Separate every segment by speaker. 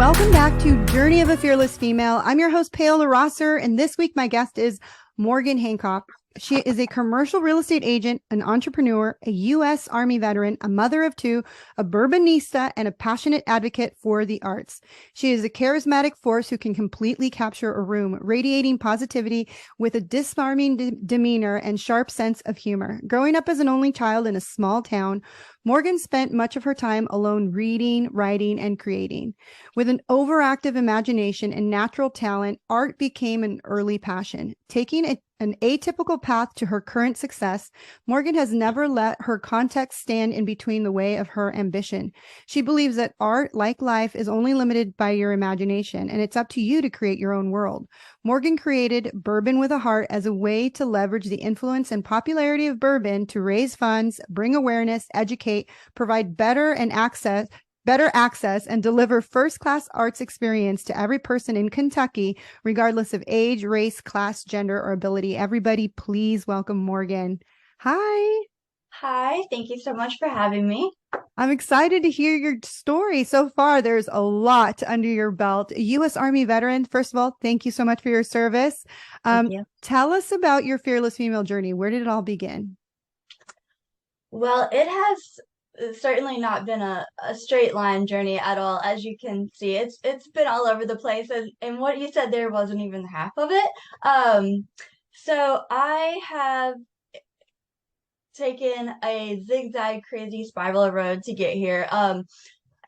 Speaker 1: Welcome back to Journey of a Fearless Female. I'm your host, Paola Rosser, and this week my guest is Morgan Hancock. She is a commercial real estate agent, an entrepreneur, a U.S. Army veteran, a mother of two, a bourbonista, and a passionate advocate for the arts. She is a charismatic force who can completely capture a room, radiating positivity with a disarming demeanor and sharp sense of humor. Growing up as an only child in a small town, Morgan spent much of her time alone reading, writing, and creating. With an overactive imagination and natural talent, art became an early passion. Taking an atypical path to her current success, Morgan has never let her context stand in between the way of her ambition. She believes that art, like life, is only limited by your imagination, and it's up to you to create your own world. Morgan created Bourbon with a Heart as a way to leverage the influence and popularity of bourbon to raise funds, bring awareness, educate, provide better access, and deliver first-class arts experience to every person in Kentucky, regardless of age, race, class, gender, or ability. Everybody, please welcome Morgan. Hi.
Speaker 2: Hi, thank you so much for having me.
Speaker 1: I'm excited to hear your story. So far, there's a lot under your belt. A U.S. Army veteran, first of all, thank you so much for your service.
Speaker 2: Thank you.
Speaker 1: Tell us about your fearless female journey. Where did it all begin?
Speaker 2: Well, it has certainly not been a straight line journey at all. As you can see, it's been all over the place, and what you said there wasn't even half of it. So I have taken a zigzag crazy spiral road to get here. I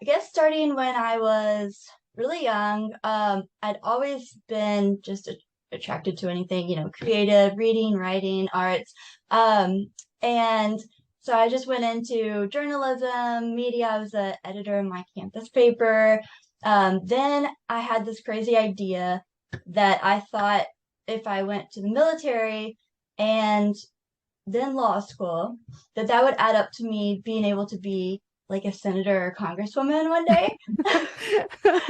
Speaker 2: guess starting when I was really young, I'd always been just attracted to anything, creative, reading, writing, arts. And so I just went into journalism, media. I was an editor in my campus paper. Then I had this crazy idea that I thought if I went to the military and then law school, that would add up to me being able to be like a senator or congresswoman one day.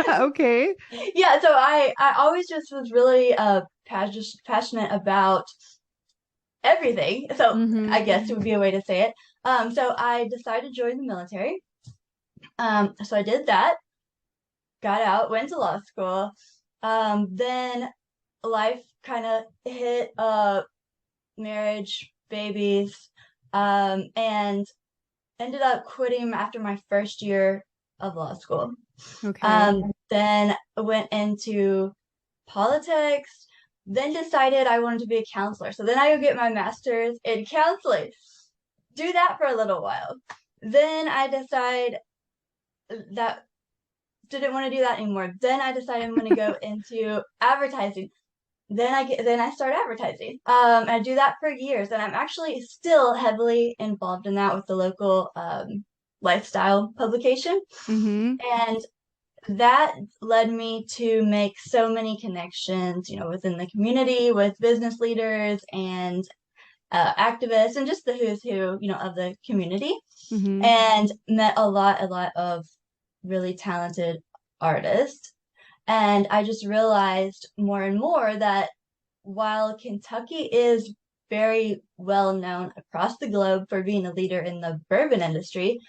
Speaker 1: Okay.
Speaker 2: Yeah, so I always just was really passionate about everything. So I guess it would be a way to say it. So I decided to join the military. So I did that, got out, went to law school. Then life kind of hit marriage, babies, and ended up quitting after my first year of law school.
Speaker 1: Okay.
Speaker 2: Then went into politics, then decided I wanted to be a counselor. So then I would get my master's in counseling, do that for a little while. Then I decide that didn't want to do that anymore. Then I decided I'm going to go into advertising. Then I start advertising. I do that for years, and I'm actually still heavily involved in that with the local lifestyle publication.
Speaker 1: Mm-hmm.
Speaker 2: And that led me to make so many connections, within the community with business leaders and activists and just the who's who, of the community, and met a lot of really talented artists. And I just realized more and more that while Kentucky is very well known across the globe for being a leader in the bourbon industry,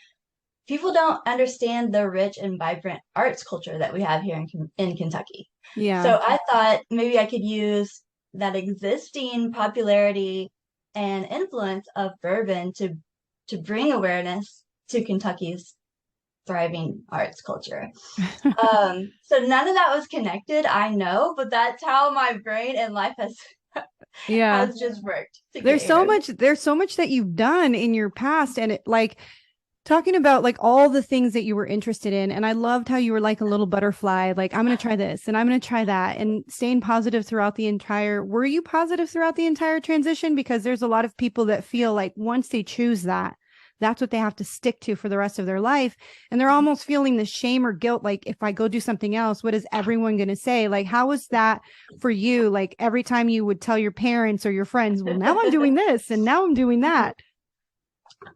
Speaker 2: people don't understand the rich and vibrant arts culture that we have here in Kentucky.
Speaker 1: Yeah.
Speaker 2: So I thought maybe I could use that existing popularity and influence of bourbon to bring awareness to Kentucky's thriving arts culture. So none of that was connected, I know, but that's how my brain and life has just worked.
Speaker 1: There's so much that you've done in your past, and it talking about all the things that you were interested in. And I loved how you were like a little butterfly, like, I'm going to try this and I'm going to try that, and staying positive throughout were you positive throughout the entire transition? Because there's a lot of people that feel like once they choose that's what they have to stick to for the rest of their life. And they're almost feeling the shame or guilt. Like, if I go do something else, what is everyone going to say? Like, how was that for you? Like, every time you would tell your parents or your friends, well, now I'm doing this and now I'm doing that.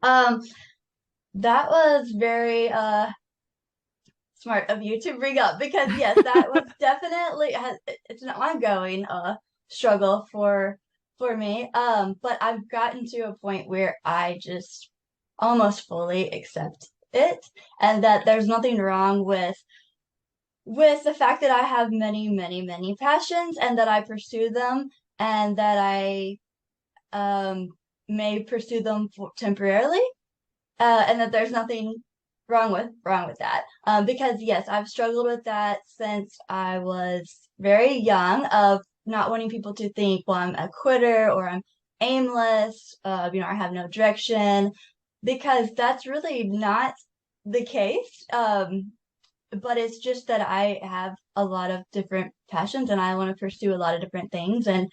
Speaker 2: That was very smart of you to bring up, because yes, that was definitely, it's an ongoing struggle for me. But I've gotten to a point where I just almost fully accept it, and that there's nothing wrong with with the fact that I have many, many, many passions and that I pursue them and that I um, may pursue them temporarily, and that there's nothing wrong with that. Because yes, I've struggled with that since I was very young, of not wanting people to think, well, I'm a quitter or I'm aimless, I have no direction, because that's really not the case. But it's just that I have a lot of different passions and I want to pursue a lot of different things. And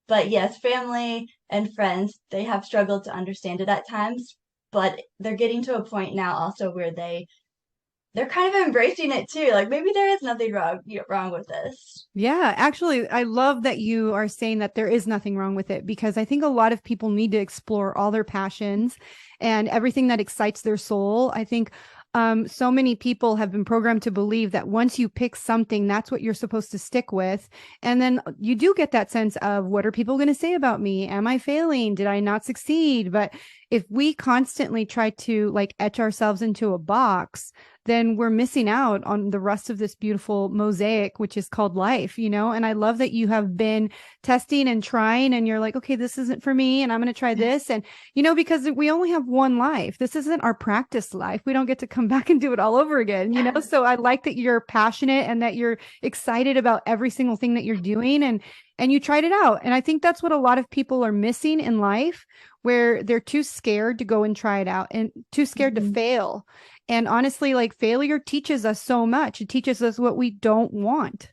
Speaker 2: but yes, family and friends, they have struggled to understand it at times, but they're getting to a point now also where they're kind of embracing it too. Like maybe there is nothing wrong with this.
Speaker 1: Yeah, actually, I love that you are saying that there is nothing wrong with it because I think a lot of people need to explore all their passions and everything that excites their soul. I think so many people have been programmed to believe that once you pick something, that's what you're supposed to stick with. And then you do get that sense of what are people going to say about me? Am I failing? Did I not succeed? But if we constantly try to like etch ourselves into a box, then we're missing out on the rest of this beautiful mosaic, which is called life, you know? And I love that you have been testing and trying and you're like, okay, this isn't for me. And I'm going to try this. And, you know, because we only have one life. This isn't our practice life. We don't get to come back and do it all over again, you know? So I like that you're passionate and that you're excited about every single thing that you're doing and you tried it out. And I think that's what a lot of people are missing in life, where they're too scared to go and try it out and too scared to
Speaker 2: Mhm.
Speaker 1: fail. And honestly, like failure teaches us so much. It teaches us what we don't want.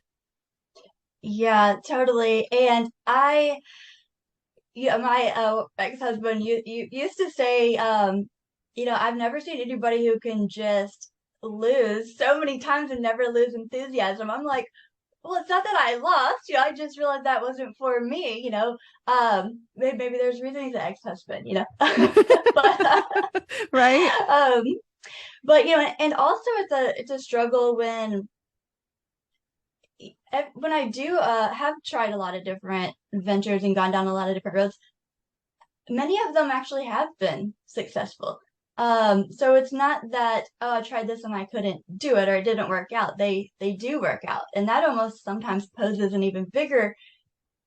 Speaker 2: Yeah, totally. And my ex-husband, you used to say, I've never seen anybody who can just lose so many times and never lose enthusiasm. I'm like, well, it's not that I lost, I just realized that wasn't for me, maybe there's a reason he's an ex-husband. But
Speaker 1: Right?
Speaker 2: um, but and also it's a struggle when I do have tried a lot of different ventures and gone down a lot of different roads. Many of them actually have been successful. So it's not that, oh, I tried this and I couldn't do it or it didn't work out. They do work out. And that almost sometimes poses an even bigger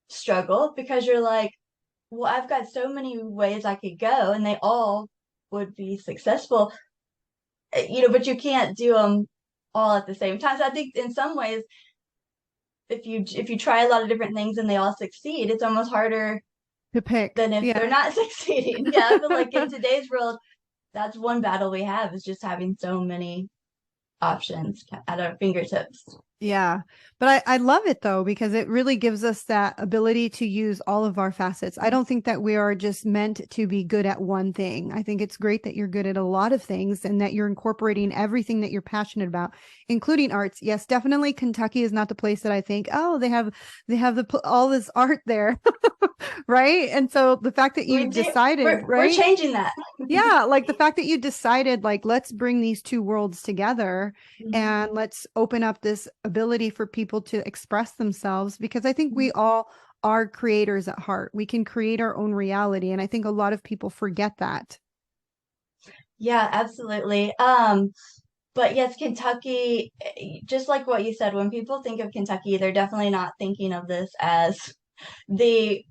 Speaker 2: struggle because you're like, well, I've got so many ways I could go and they all would be successful, but you can't do them all at the same time. So I think in some ways, if you try a lot of different things and they all succeed, it's almost harder
Speaker 1: To pick.
Speaker 2: than if they're
Speaker 1: Yeah.
Speaker 2: not succeeding. Yeah, I feel like in today's world, that's one battle we have is just having so many options at our fingertips.
Speaker 1: Yeah. But I love it though, because it really gives us that ability to use all of our facets. I don't think that we are just meant to be good at one thing. I think it's great that you're good at a lot of things and that you're incorporating everything that you're passionate about, including arts. Yes, definitely Kentucky is not the place that I think, oh, they have all this art there. Right. And so the fact that you
Speaker 2: We do.
Speaker 1: decided,
Speaker 2: We're
Speaker 1: right?
Speaker 2: changing that.
Speaker 1: Yeah, like the fact that you decided, like, let's bring these two worlds together
Speaker 2: Mhm.
Speaker 1: and let's open up this ability for people to express themselves because I think we all are creators at heart. We can create our own reality. And I think a lot of people forget that.
Speaker 2: Yeah, absolutely. But yes, Kentucky, just like what you said, when people think of Kentucky, they're definitely not thinking of this as the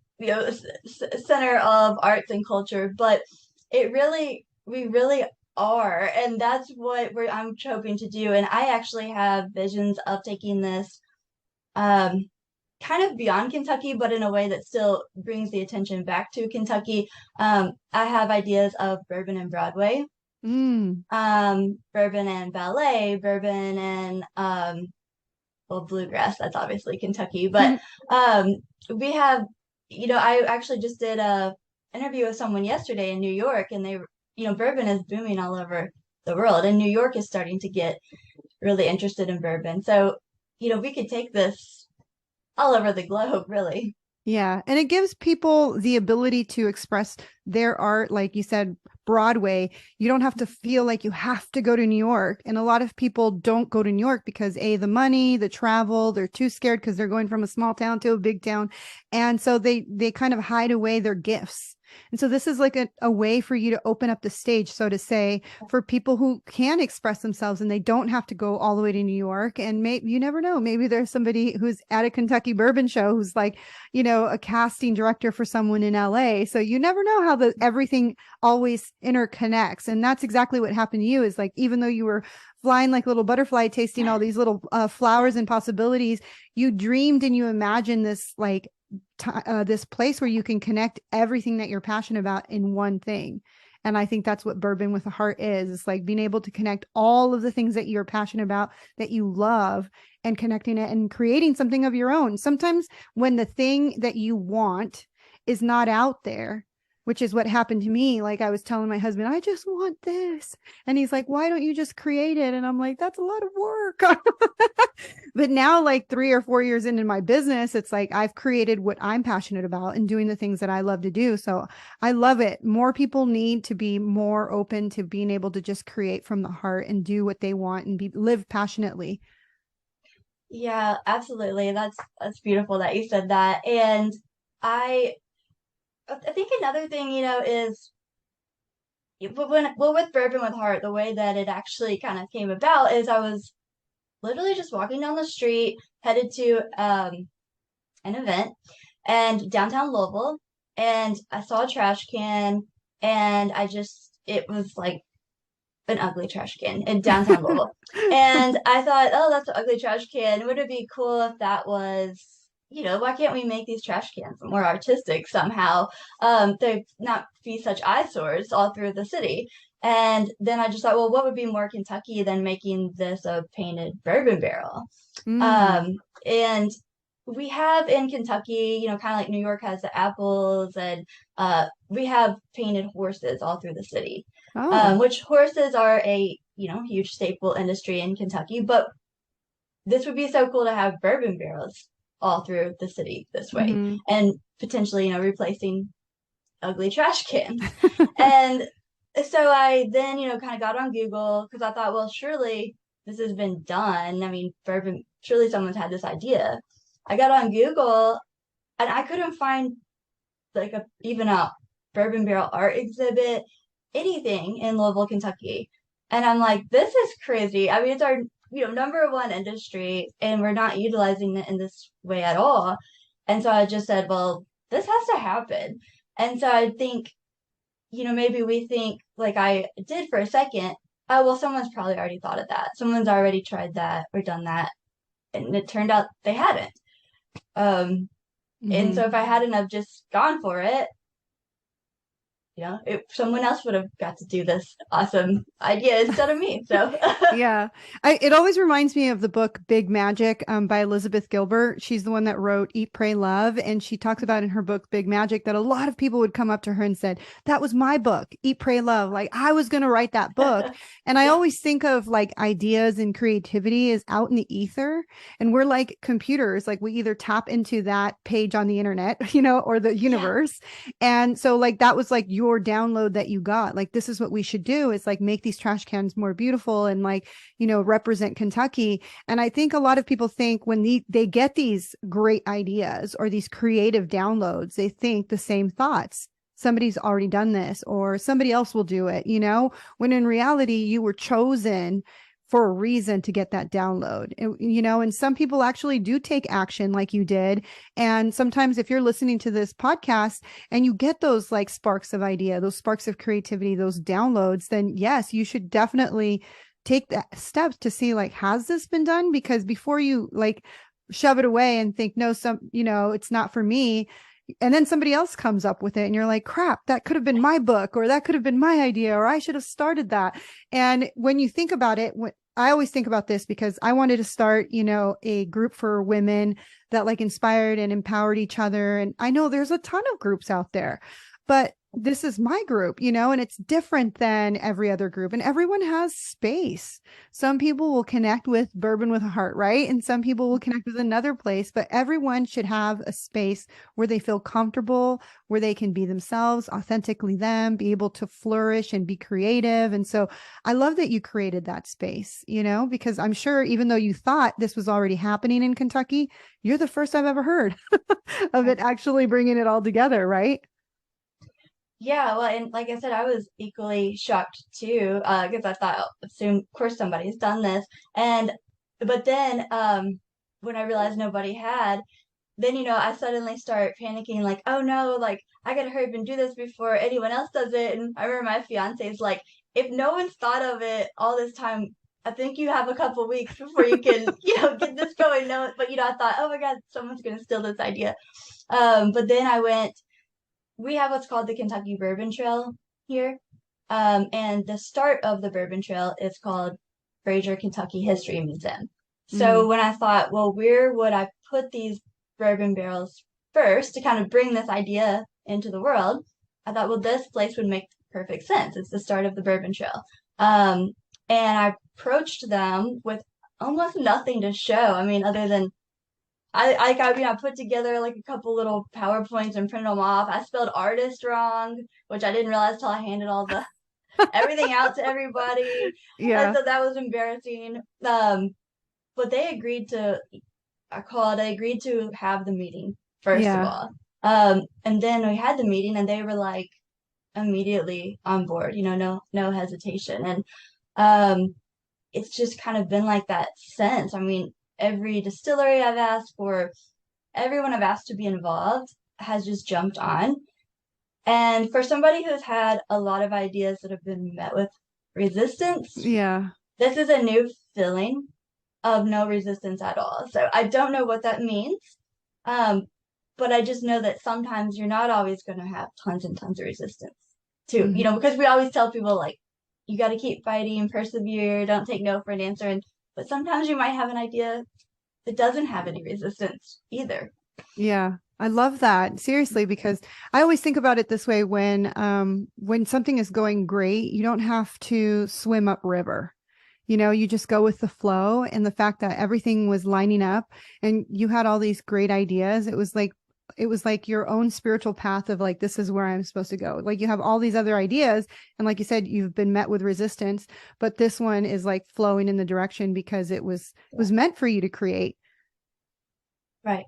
Speaker 2: center of arts and culture, but we really are, and that's what I'm hoping to do. And I actually have visions of taking this um, kind of beyond Kentucky, but in a way that still brings the attention back to Kentucky. I have ideas of bourbon and Broadway,
Speaker 1: Mm.
Speaker 2: bourbon and ballet, bourbon and well, bluegrass. That's obviously Kentucky, but um, we have, I actually just did a interview with someone yesterday in New York, and bourbon is booming all over the world, and New York is starting to get really interested in bourbon. So, we could take this all over the globe, really.
Speaker 1: Yeah. And it gives people the ability to express their art. Like you said, Broadway, you don't have to feel like you have to go to New York. And a lot of people don't go to New York because A, the money, the travel, they're too scared because they're going from a small town to a big town. And so they kind of hide away their gifts. And so this is like a way for you to open up the stage, so to say, for people who can express themselves and they don't have to go all the way to New York. And maybe you never know, maybe there's somebody who's at a Kentucky bourbon show who's like, a casting director for someone in LA. So you never know how everything always interconnects. And that's exactly what happened to you, is like, even though you were flying like a little butterfly, tasting all these little flowers and possibilities, you dreamed and you imagined this like this place where you can connect everything that you're passionate about in one thing. And I think that's what Bourbon with a Heart is. It's like being able to connect all of the things that you're passionate about, that you love, and connecting it and creating something of your own. Sometimes when the thing that you want is not out there, which is what happened to me. Like I was telling my husband, I just want this. And he's like, why don't you just create it? And I'm like, that's a lot of work. But now, like 3 or 4 years into my business, it's like I've created what I'm passionate about and doing the things that I love to do. So I love it. More people need to be more open to being able to just create from the heart and do what they want and live passionately.
Speaker 2: Yeah, absolutely. That's beautiful that you said that. And I I think another thing, is with Bourbon with Heart, the way that it actually kind of came about is I was literally just walking down the street, headed to an event and downtown Louisville, and I saw a trash can, and it was like an ugly trash can in downtown Louisville. And I thought, oh, that's an ugly trash can. Would it be cool if that was, why can't we make these trash cans more artistic somehow? They not be such eyesores all through the city. And then I just thought, well, what would be more Kentucky than making this a painted bourbon barrel?
Speaker 1: Mm.
Speaker 2: And we have in Kentucky, kind of like New York has the apples, and we have painted horses all through the city,
Speaker 1: Oh.
Speaker 2: which horses are a, huge staple industry in Kentucky. But this would be so cool to have bourbon barrels all through the city this way,
Speaker 1: Mm-hmm.
Speaker 2: and potentially, replacing ugly trash cans. And so I then, kind of got on Google because I thought, well, surely this has been done. I mean, bourbon, surely someone's had this idea. I got on Google and I couldn't find like even a bourbon barrel art exhibit, anything in Louisville, Kentucky. And I'm like, this is crazy. I mean, it's our, number one industry and we're not utilizing it in this way at all. And so I just said, well, this has to happen. And so I think, maybe we think like I did for a second, oh, well, someone's probably already thought of that. Someone's already tried that or done that. And it turned out they hadn't. Um, and
Speaker 1: Mm-hmm.
Speaker 2: so if I hadn't have just gone for it, someone else would have got to do this awesome idea instead of me. So
Speaker 1: Yeah. It always reminds me of the book Big Magic by Elizabeth Gilbert. She's the one that wrote Eat, Pray, Love. And she talks about in her book, Big Magic, that a lot of people would come up to her and said, that was my book, Eat, Pray, Love. Like I was going to write that book. And I
Speaker 2: yeah,
Speaker 1: always think of like ideas and creativity is out in the ether. And we're like computers, like we either tap into that page on the internet, or the
Speaker 2: yeah,
Speaker 1: universe. And so like that was like your download that you got. Like this is what we should do, is like make these trash cans more beautiful and like, represent Kentucky. And I think a lot of people think when they get these great ideas or these creative downloads, they think the same thoughts. Somebody's already done this or somebody else will do it, when in reality, you were chosen for a reason to get that download, and some people actually do take action like you did. And sometimes if you're listening to this podcast and you get those like sparks of idea, those sparks of creativity, those downloads, then yes, you should definitely take that steps to see like, has this been done? Because before you like shove it away and think, no, it's not for me. And then somebody else comes up with it and you're like, crap, that could have been my book, or that could have been my idea, or I should have started that. And when you think about it, I always think about this because I wanted to start, a group for women that like inspired and empowered each other. And I know there's a ton of groups out there, but this is my group, and it's different than every other group, and everyone has space. Some people will connect with Bourbon with a Heart, right? And some people will connect with another place, but everyone should have a space where they feel comfortable, where they can be themselves, authentically them, be able to flourish and be creative. And so I love that you created that space, because I'm sure even though you thought this was already happening in Kentucky, you're the first I've ever heard of it actually bringing it all together, right?
Speaker 2: Yeah, well, and like I said, I was equally shocked too, because I thought, assume, of course, somebody's done this, and but then, when I realized nobody had, then I suddenly start panicking, like, oh no, like I gotta hurry up and do this before anyone else does it. And I remember my fiance is like, if no one's thought of it all this time, I think you have a couple weeks before you can, get this going. No, but I thought, oh my God, someone's gonna steal this idea. But then I went. We have what's called the Kentucky Bourbon Trail here. And the start of the Bourbon Trail is called Fraser Kentucky History Museum.
Speaker 1: Mm,
Speaker 2: So when I thought, well, where would I put these bourbon barrels first to kind of bring this idea into the world? I thought, well, this place would make perfect sense. It's the start of the Bourbon Trail. Um, and I approached them with almost nothing to show. I mean, other than I put together like a couple little PowerPoints and printed them off. I spelled artist wrong, which I didn't realize till I handed all the everything out to everybody. And
Speaker 1: yeah,
Speaker 2: so that was embarrassing. But they agreed to they agreed to have the meeting first of
Speaker 1: yeah,
Speaker 2: all. And then we had the meeting and they were like immediately on board, no hesitation. And it's just kind of been like that since. I mean, every distillery I've asked for, everyone I've asked to be involved has just jumped on. And for somebody who's had a lot of ideas that have been met with resistance,
Speaker 1: yeah.
Speaker 2: this is a new feeling of no resistance at all. So I don't know what that means. Um, but I just know that sometimes you're not always going to have tons and tons of resistance to,
Speaker 1: Mhm.
Speaker 2: because we always tell people like, you got to keep fighting, persevere, don't take no for an answer. But sometimes you might have an idea that doesn't have any resistance either.
Speaker 1: Yeah, I love that. Seriously, because I always think about it this way when something is going great, you don't have to swim upriver. You just go with the flow and the fact that everything was lining up and you had all these great ideas. It was like your own spiritual path of like this is where I'm supposed to go. Like you have all these other ideas and like you said you've been met with resistance, but this one is like flowing in the direction because it was meant for you to create.
Speaker 2: Right.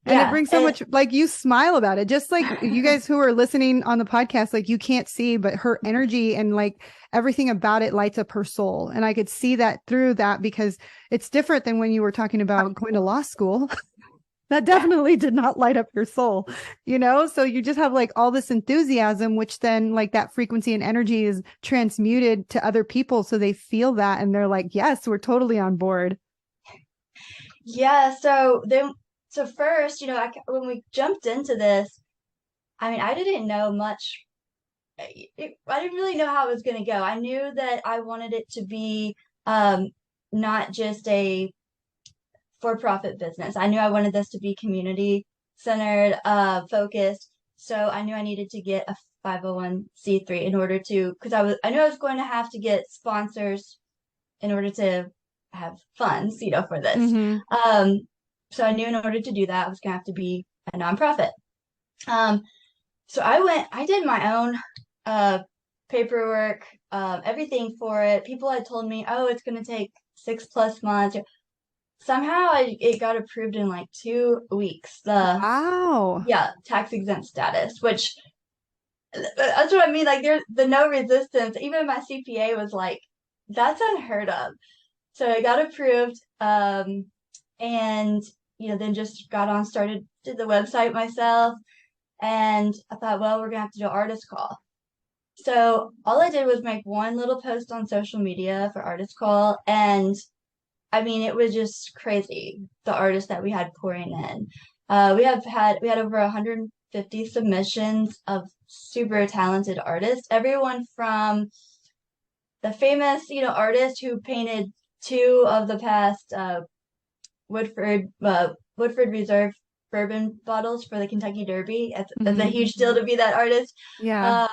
Speaker 1: And it
Speaker 2: Yeah.
Speaker 1: brings so much, like you smile about it, just like you guys who are listening on the podcast, like you can't see, but her energy and like everything about it lights up her soul. And I could see that through that because it's different than when you were talking about going to law school. That
Speaker 2: Yeah.
Speaker 1: definitely did not light up your soul. So you just have like all this enthusiasm, which then like that frequency and energy is transmuted to other people. So they feel that and they're like, yes, we're totally on board.
Speaker 2: Yeah. So first, when we jumped into this, I mean, I didn't know much. I didn't really know how it was going to go. I knew that I wanted it to be um, not just a for-profit business. I knew I wanted this to be community centered, focused. So I knew I needed to get a 501(c)(3) in order to, because I knew I was going to have to get sponsors in order to have funds, for this.
Speaker 1: Mm-hmm.
Speaker 2: Um, so I knew in order to do that, I was going to have to be a nonprofit. Um, so I did my own uh, paperwork, everything for it. People had told me, oh, it's going to take 6+ months. Somehow it got approved in like 2 weeks.
Speaker 1: Wow.
Speaker 2: Yeah, tax exempt status, which that's what I mean. Like there's the no resistance. Even my CPA was like, that's unheard of. So it got approved, and then just got on, started, did the website myself, and I thought, well, we're gonna have to do an artist call. So all I did was make one little post on social media for artist call, and I mean, it was just crazy, the artists that we had pouring in. We had over 150 submissions of super talented artists, everyone from the famous, artist who painted two of the past Woodford Reserve bourbon bottles for the Kentucky Derby. It's a
Speaker 1: Mm-hmm.
Speaker 2: huge deal to be that artist.
Speaker 1: Yeah.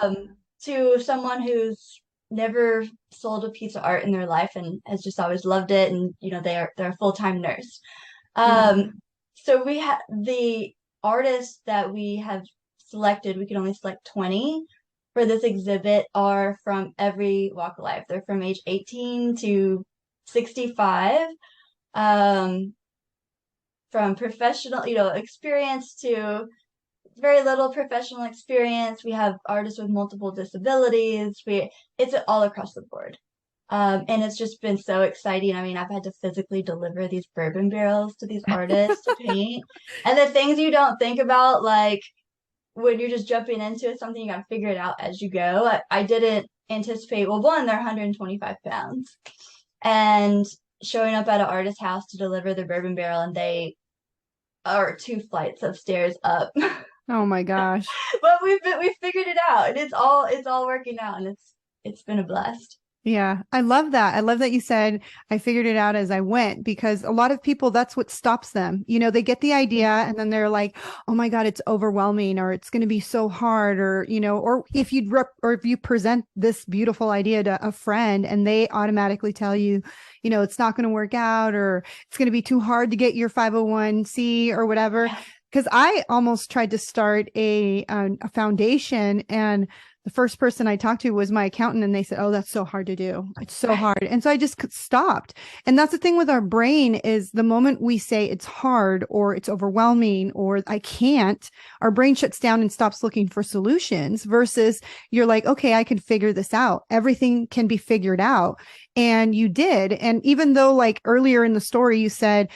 Speaker 2: To someone who's never sold a piece of art in their life and has just always loved it, and they're a full-time nurse.
Speaker 1: Yeah.
Speaker 2: Um, so we have the artists that we have selected. We can only select 20 for this exhibit are from every walk of life. They're from age 18 to 65. Um, from professional, experience to very little professional experience. We have artists with multiple disabilities. It's all across the board. And it's just been so exciting. I mean, I've had to physically deliver these bourbon barrels to these artists to paint. And the things you don't think about, like when you're just jumping into it, something you got to figure it out as you go. I didn't anticipate, well, one, they're 125 pounds. And showing up at an artist's house to deliver the bourbon barrel, and they are 2 flights of stairs up.
Speaker 1: Oh my gosh.
Speaker 2: But we figured it out, and it's all working out, and it's been a blast.
Speaker 1: Yeah, I love that. I love that you said I figured it out as I went because a lot of people, that's what stops them. They get the idea and then they're like, "Oh my God, it's overwhelming or it's going to be so hard," or if you present this beautiful idea to a friend and they automatically tell you, it's not going to work out or it's going to be too hard to get your 501c or whatever. Because I almost tried to start a foundation, and the first person I talked to was my accountant, and they said, "Oh, that's so hard to do. It's so hard." And so I just stopped. And that's the thing with our brain is the moment we say it's hard or it's overwhelming or I can't, our brain shuts down and stops looking for solutions versus you're like, okay, I can figure this out. Everything can be figured out. And you did. And even though like earlier in the story, you said,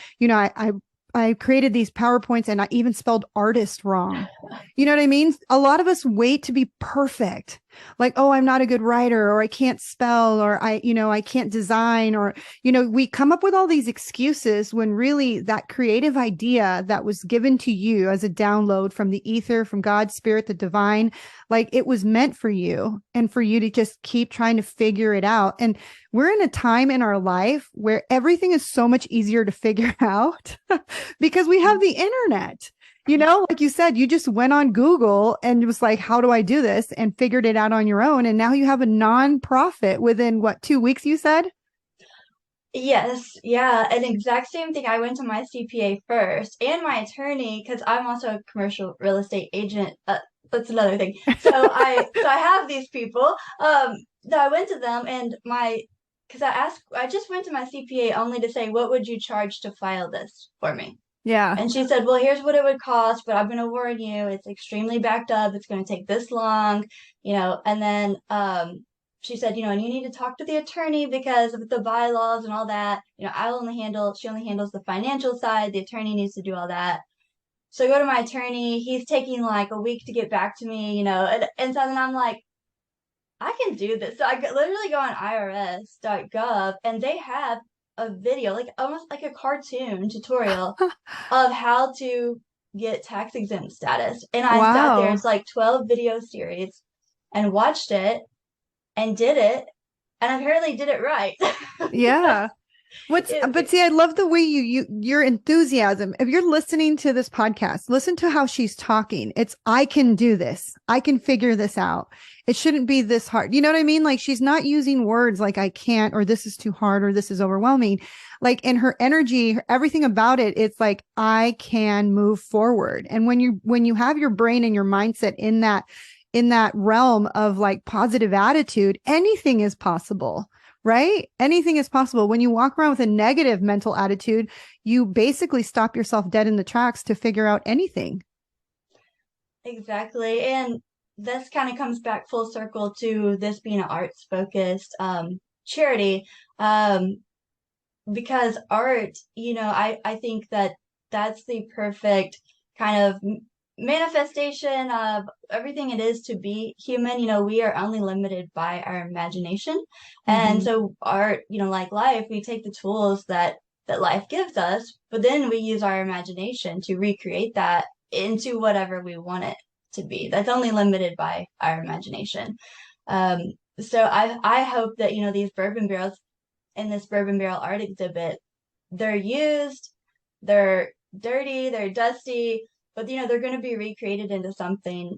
Speaker 1: I created these PowerPoints and I even spelled artist wrong. You know what I mean? A lot of us wait to be perfect. Like, oh, I'm not a good writer or I can't spell or I can't design or, we come up with all these excuses when really that creative idea that was given to you as a download from the ether, from God's spirit, the divine, like it was meant for you and for you to just keep trying to figure it out. And we're in a time in our life where everything is so much easier to figure out because we have the internet. Like you said, you just went on Google and it was like, how do I do this? And figured it out on your own. And now you have a nonprofit within 2 weeks, you said?
Speaker 2: Yes, yeah, an exact same thing. I went to my CPA first and my attorney because I'm also a commercial real estate agent. That's another thing. So I have these people. That I went to them and because I just went to my CPA only to say, what would you charge to file this for me?
Speaker 1: Yeah.
Speaker 2: And she said, well, here's what it would cost, but I'm going to warn you, it's extremely backed up. It's going to take this long, and then she said, and you need to talk to the attorney because of the bylaws and all that. She only handles the financial side. The attorney needs to do all that. So I go to my attorney. He's taking like a week to get back to me, and so then I'm like, I can do this. So literally go on irs.gov and they have a video, like almost like a cartoon tutorial of how to get tax exempt status. And I sat there,
Speaker 1: Wow.
Speaker 2: it's like 12 video series and watched it and did it and apparently did it right.
Speaker 1: Yeah. But see, I love the way your enthusiasm. If you're listening to this podcast, listen to how she's talking. It's, I can do this. I can figure this out. It shouldn't be this hard. You know what I mean? Like she's not using words like I can't, or this is too hard, or this is overwhelming. Like in her energy, everything about it, it's like, I can move forward. And when you have your brain and your mindset in that realm of like positive attitude, anything is possible. Right? Anything is possible. When you walk around with a negative mental attitude, you basically stop yourself dead in the tracks to figure out anything.
Speaker 2: Exactly. And this kind of comes back full circle to this being an arts focused charity. Because art, I think that that's the perfect kind of manifestation of everything it is to be human. We are only limited by our imagination. And
Speaker 1: Mm-hmm.
Speaker 2: so art, like life, we take the tools that life gives us, but then we use our imagination to recreate that into whatever we want it to be. That's only limited by our imagination. Um, so I hope that, these bourbon barrels in this bourbon barrel art exhibit, they're used, they're dirty, they're dusty, but they're going to be recreated into something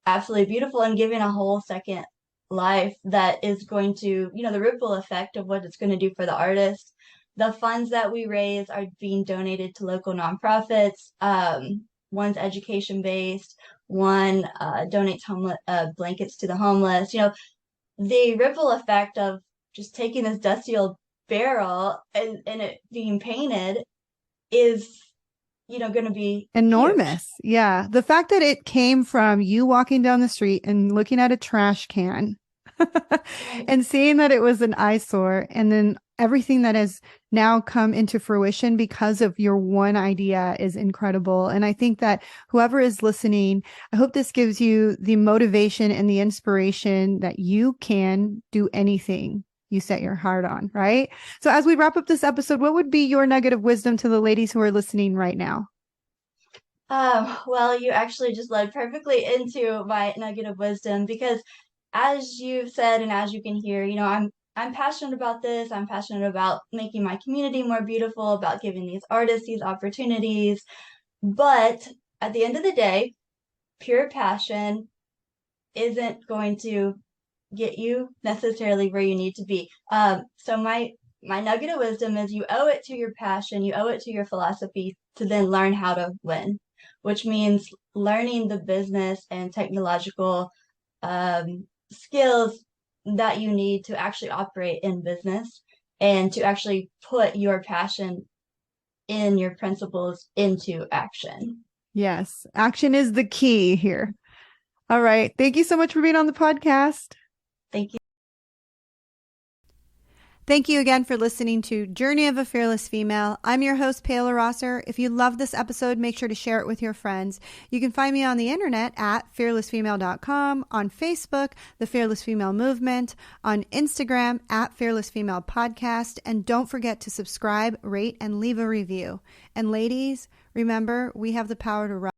Speaker 2: absolutely beautiful and given a whole second life that is going to, the ripple effect of what it's going to do for the artist. The funds that we raise are being donated to local nonprofits. One's education based, one donates blankets to the homeless. The ripple effect of just taking this dusty old barrel and it being painted is, going to be
Speaker 1: enormous. Yeah. The fact that it came from you walking down the street and looking at a trash can
Speaker 2: huge.
Speaker 1: and seeing that it was an eyesore, and then everything that has now come into fruition because of your one idea is incredible. And I think that whoever is listening, I hope this gives you the motivation and the inspiration that you can do anything you set your heart on, right? So as we wrap up this episode, what would be your nugget of wisdom to the ladies who are listening right now?
Speaker 2: Well, you actually just led perfectly into my nugget of wisdom because as you've said and as you can hear, I'm passionate about this. I'm passionate about making my community more beautiful, about giving these artists these opportunities. But at the end of the day, pure passion isn't going to get you necessarily where you need to be. So my nugget of wisdom is you owe it to your passion, you owe it to your philosophy to then learn how to win, which means learning the business and technological skills that you need to actually operate in business and to actually put your passion in your principles into action.
Speaker 1: Yes, action is the key here. All right. Thank you so much for being on the podcast.
Speaker 2: Thank you.
Speaker 1: Thank you again for listening to Journey of a Fearless Female. I'm your host, Paola Rosser. If you love this episode, make sure to share it with your friends. You can find me on the internet at fearlessfemale.com, on Facebook, The Fearless Female Movement, on Instagram at Fearless Female Podcast. And don't forget to subscribe, rate, and leave a review. And ladies, remember, we have the power to rise.